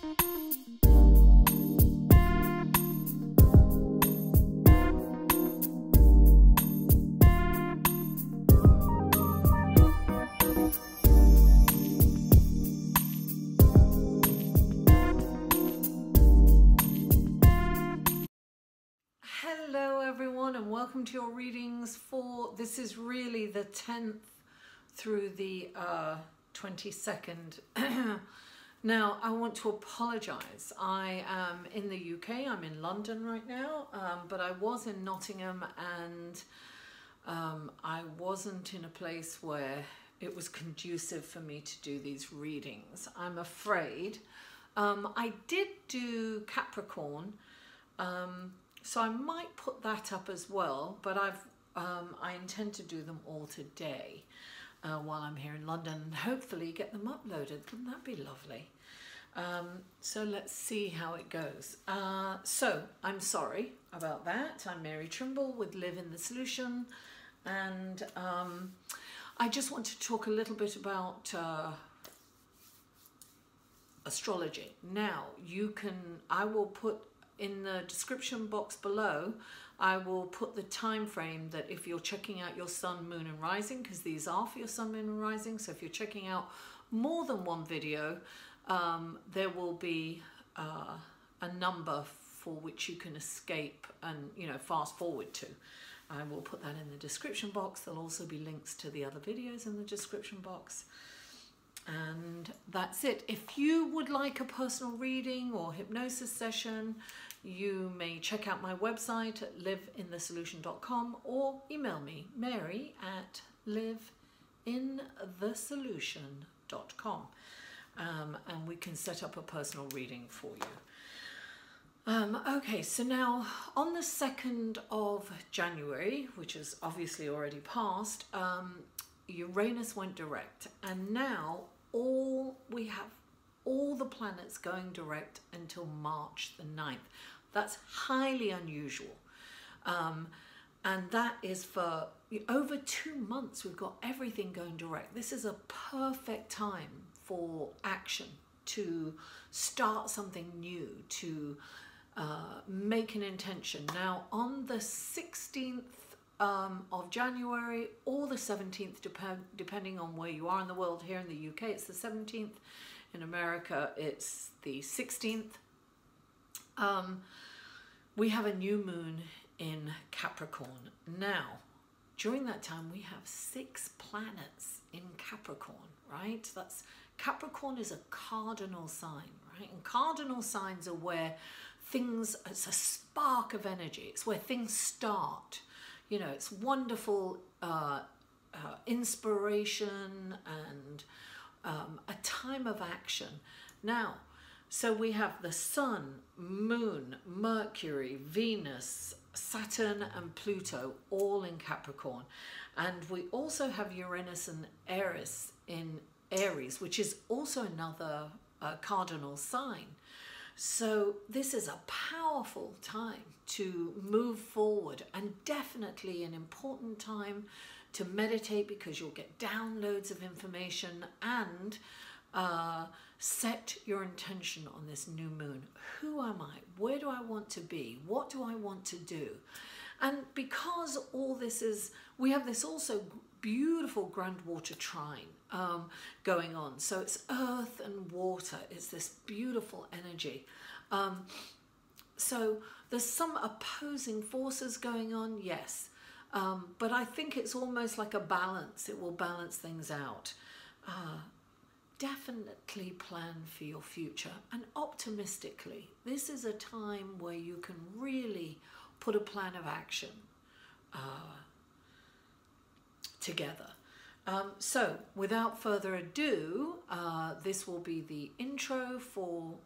Hello everyone, and welcome to your readings for, this is really the 10th through the 22nd. Now I want to apologize. I am in the UK, I'm in London right now, but I was in Nottingham, and I wasn't in a place where it was conducive for me to do these readings, I'm afraid. I did do Capricorn, so I might put that up as well, but I intend to do them all today while I'm here in London, and hopefully get them uploaded. Wouldn't that be lovely? So let's see how it goes. So I'm sorry about that. I'm Mary Trimble with Live in the Solution, and I just want to talk a little bit about astrology. Now I will put in the description box below, I will put the time frame that if you're checking out your sun, moon and rising, because these are for your sun, moon and rising, so if you're checking out more than one video, there will be a number for which you can escape and, you know, fast forward to. I will put that in the description box. There'll also be links to the other videos in the description box. And that's it. If you would like a personal reading or hypnosis session, you may check out my website at liveinthesolution.com or email me, mary@liveinthesolution.com, and we can set up a personal reading for you. Okay, so now on the 2nd of January, which is obviously already passed, Uranus went direct, and now we have all the planets going direct until March the 9th. That's highly unusual, and that is for over 2 months. We've got everything going direct. This is a perfect time for action, to start something new, to make an intention. Now on the 16th of January or the 17th, depending on where you are in the world. Here in the UK it's the 17th, in America it's the 16th. We have a new moon in Capricorn. Now during that time we have 6 planets in Capricorn, right? Capricorn is a cardinal sign, right? And cardinal signs are where it's a spark of energy. It's where things start. You know, it's wonderful inspiration and a time of action. Now, so we have the Sun, Moon, Mercury, Venus, Saturn and Pluto all in Capricorn. And we also have Uranus and Aries in Aries, which is also another cardinal sign. So this is a powerful time to move forward, and definitely an important time to meditate, because you'll get downloads of information, and set your intention on this new moon. Who am I? Where do I want to be? What do I want to do? And because all this is, we have this also beautiful grand water trine going on. So it's earth and water. It's this beautiful energy. So there's some opposing forces going on, yes. But I think it's almost like a balance. It will balance things out. Definitely plan for your future, and optimistically. This is a time where you can really put a plan of action together. So without further ado, this will be the intro for,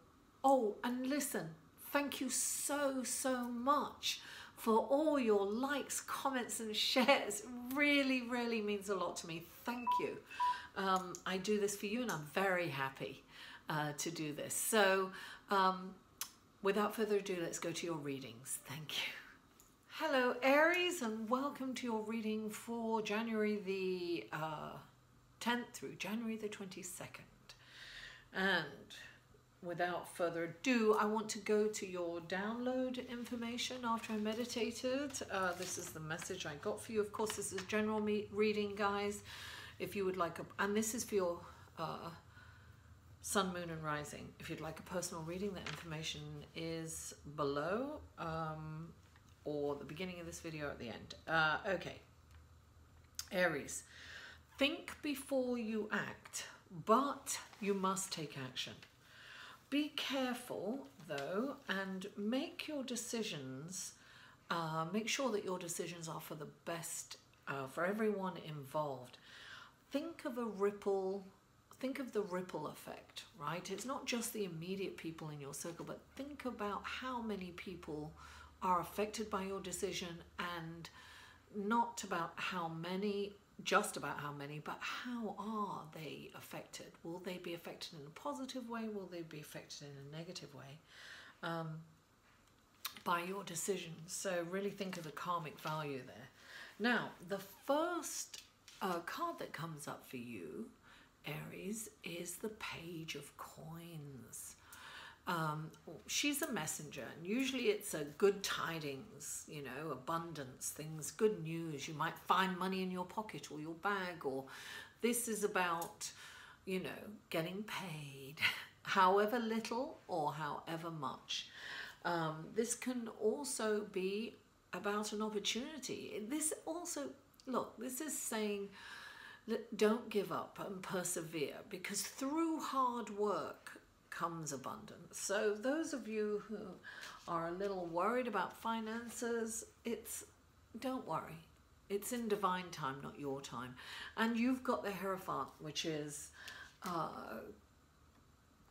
oh, and listen, thank you so much for all your likes, comments and shares. It really, really means a lot to me. Thank you. I do this for you, and I'm very happy to do this. So without further ado, let's go to your readings. Thank you. Hello Aries, and welcome to your reading for January the 10th through January the 22nd. And without further ado, I want to go to your download information after I meditated. This is the message I got for you. Of course, this is general reading, guys. If you would like and this is for your sun, moon, and rising. If you'd like a personal reading, that information is below, or the beginning of this video at the end. Okay. Aries, think before you act, but you must take action. Be careful, though, and make your decisions, make sure that your decisions are for the best, for everyone involved. Think of the ripple effect, right? It's not just the immediate people in your circle, but think about how many people are affected by your decision, and not about how many, just about how many, but how are they affected? Will they be affected in a positive way? Will they be affected in a negative way by your decisions? So really think of the karmic value there. Now, the first card that comes up for you, Aries, is the Page of Coins. She's a messenger, and usually it's a good tidings, you know, abundance, things, good news. You might find money in your pocket or your bag, or this is about, you know, getting paid, however little or however much. This can also be about an opportunity. This also, look, this is saying that don't give up and persevere, because through hard work comes abundance. So those of you who are a little worried about finances, don't worry. It's in divine time, not your time. And you've got the Hierophant, which is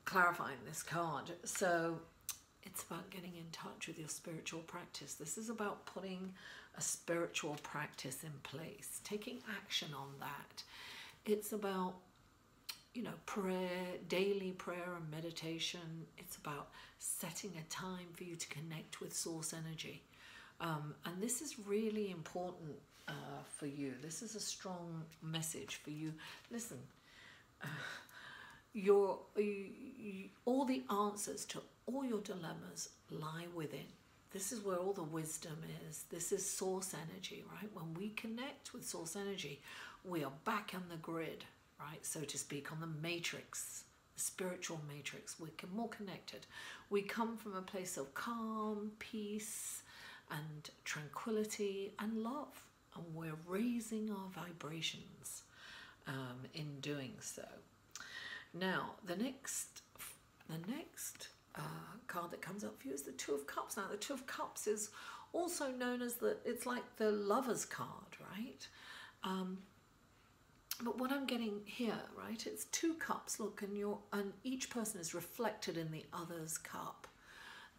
clarifying this card. So it's about getting in touch with your spiritual practice. This is about putting a spiritual practice in place, taking action on that. It's about, you know, prayer, daily prayer and meditation. It's about setting a time for you to connect with source energy. And this is really important for you. This is a strong message for you. Listen, all the answers to all your dilemmas lie within. This is where all the wisdom is. This is source energy, right? When we connect with source energy, we are back on the grid, right, so to speak, on the matrix, the spiritual matrix. We're more connected. We come from a place of calm, peace, and tranquility and love, and we're raising our vibrations in doing so. Now, the next card that comes up for you is the Two of Cups. Now, the Two of Cups is also known as it's like the Lover's card, right? But what I'm getting here, right, it's two cups, look, and each person is reflected in the other's cup.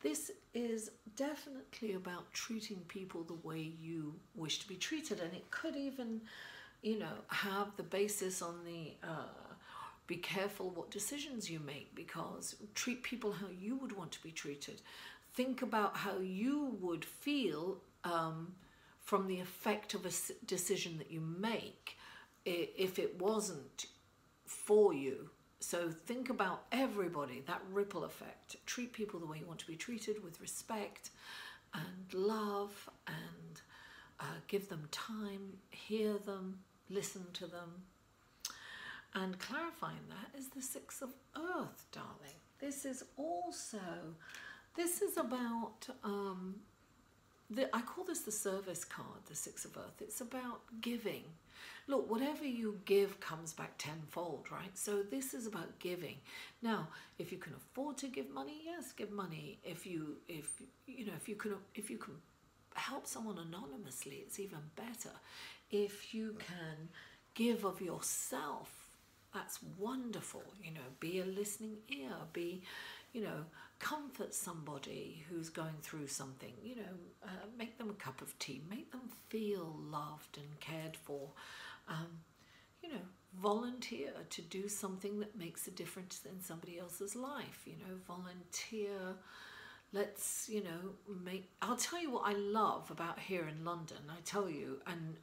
This is definitely about treating people the way you wish to be treated, and it could even, you know, have the basis on the be careful what decisions you make, because treat people how you would want to be treated. Think about how you would feel from the effect of a decision that you make if it wasn't for you. So think about everybody, that ripple effect. Treat people the way you want to be treated, with respect and love, and give them time, hear them, listen to them. And clarifying that is the Six of Earth, darling. This is about, I call this the service card, the Six of Earth. It's about giving. Look, whatever you give comes back tenfold, right? So this is about giving. Now, if you can afford to give money, yes, give money. If you can help someone anonymously, it's even better. If you can give of yourself, that's wonderful. You know, be a listening ear, comfort somebody who's going through something, make them a cup of tea, make them feel loved and cared for, volunteer to do something that makes a difference in somebody else's life, volunteer. Let's, I'll tell you what I love about here in London, I tell you, and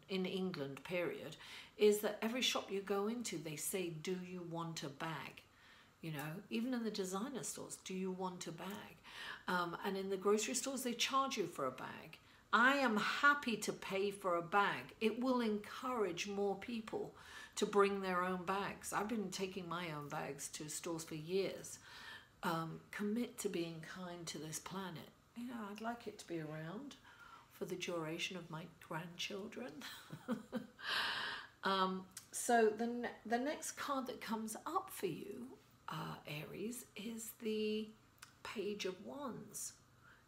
in England, period, is that every shop you go into, they say, do you want a bag? You know, even in the designer stores, do you want a bag? And in the grocery stores, they charge you for a bag. I am happy to pay for a bag. It will encourage more people to bring their own bags. I've been taking my own bags to stores for years. Commit to being kind to this planet. You know, I'd like it to be around for the duration of my grandchildren. So the next card that comes up for you, Aries, is the Page of Wands.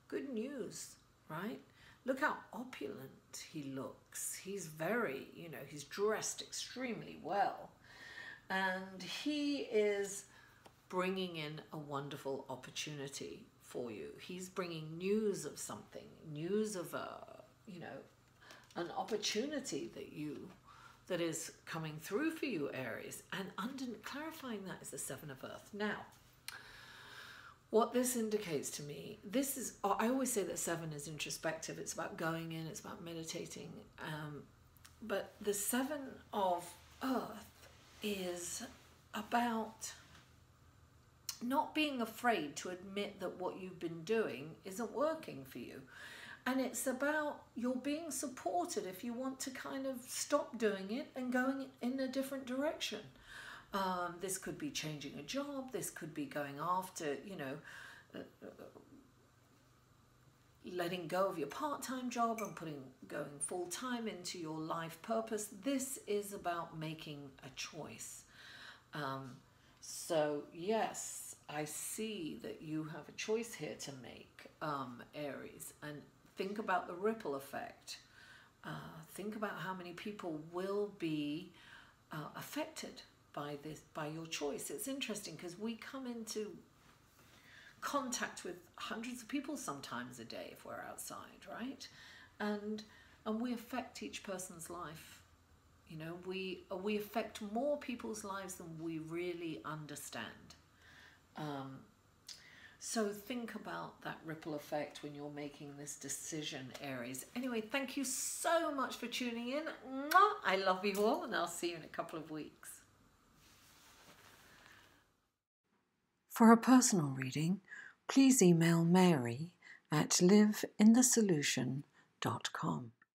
Good news, right? Look how opulent he looks. He's very, you know, he's dressed extremely well. And he is bringing in a wonderful opportunity for you. He's bringing news of something, news of you know, an opportunity that is coming through for you, Aries. And clarifying that is the Seven of Earth. Now, what this indicates to me, this is, I always say that 7 is introspective. It's about going in, it's about meditating. But the 7 of Earth is about not being afraid to admit that what you've been doing isn't working for you. And it's about you're being supported if you want to kind of stop doing it and going in a different direction. This could be changing a job. This could be going after, you know, letting go of your part-time job and going full-time into your life purpose. This is about making a choice. So yes, I see that you have a choice here to make, Aries, and think about the ripple effect. Think about how many people will be affected by your choice. It's interesting because we come into contact with hundreds of people sometimes a day if we're outside, right? And we affect each person's life. You know, we affect more people's lives than we really understand. So think about that ripple effect when you're making this decision, Aries. Anyway, thank you so much for tuning in. Mwah! I love you all, and I'll see you in a couple of weeks. For a personal reading, please email Mary at liveinthesolution.com.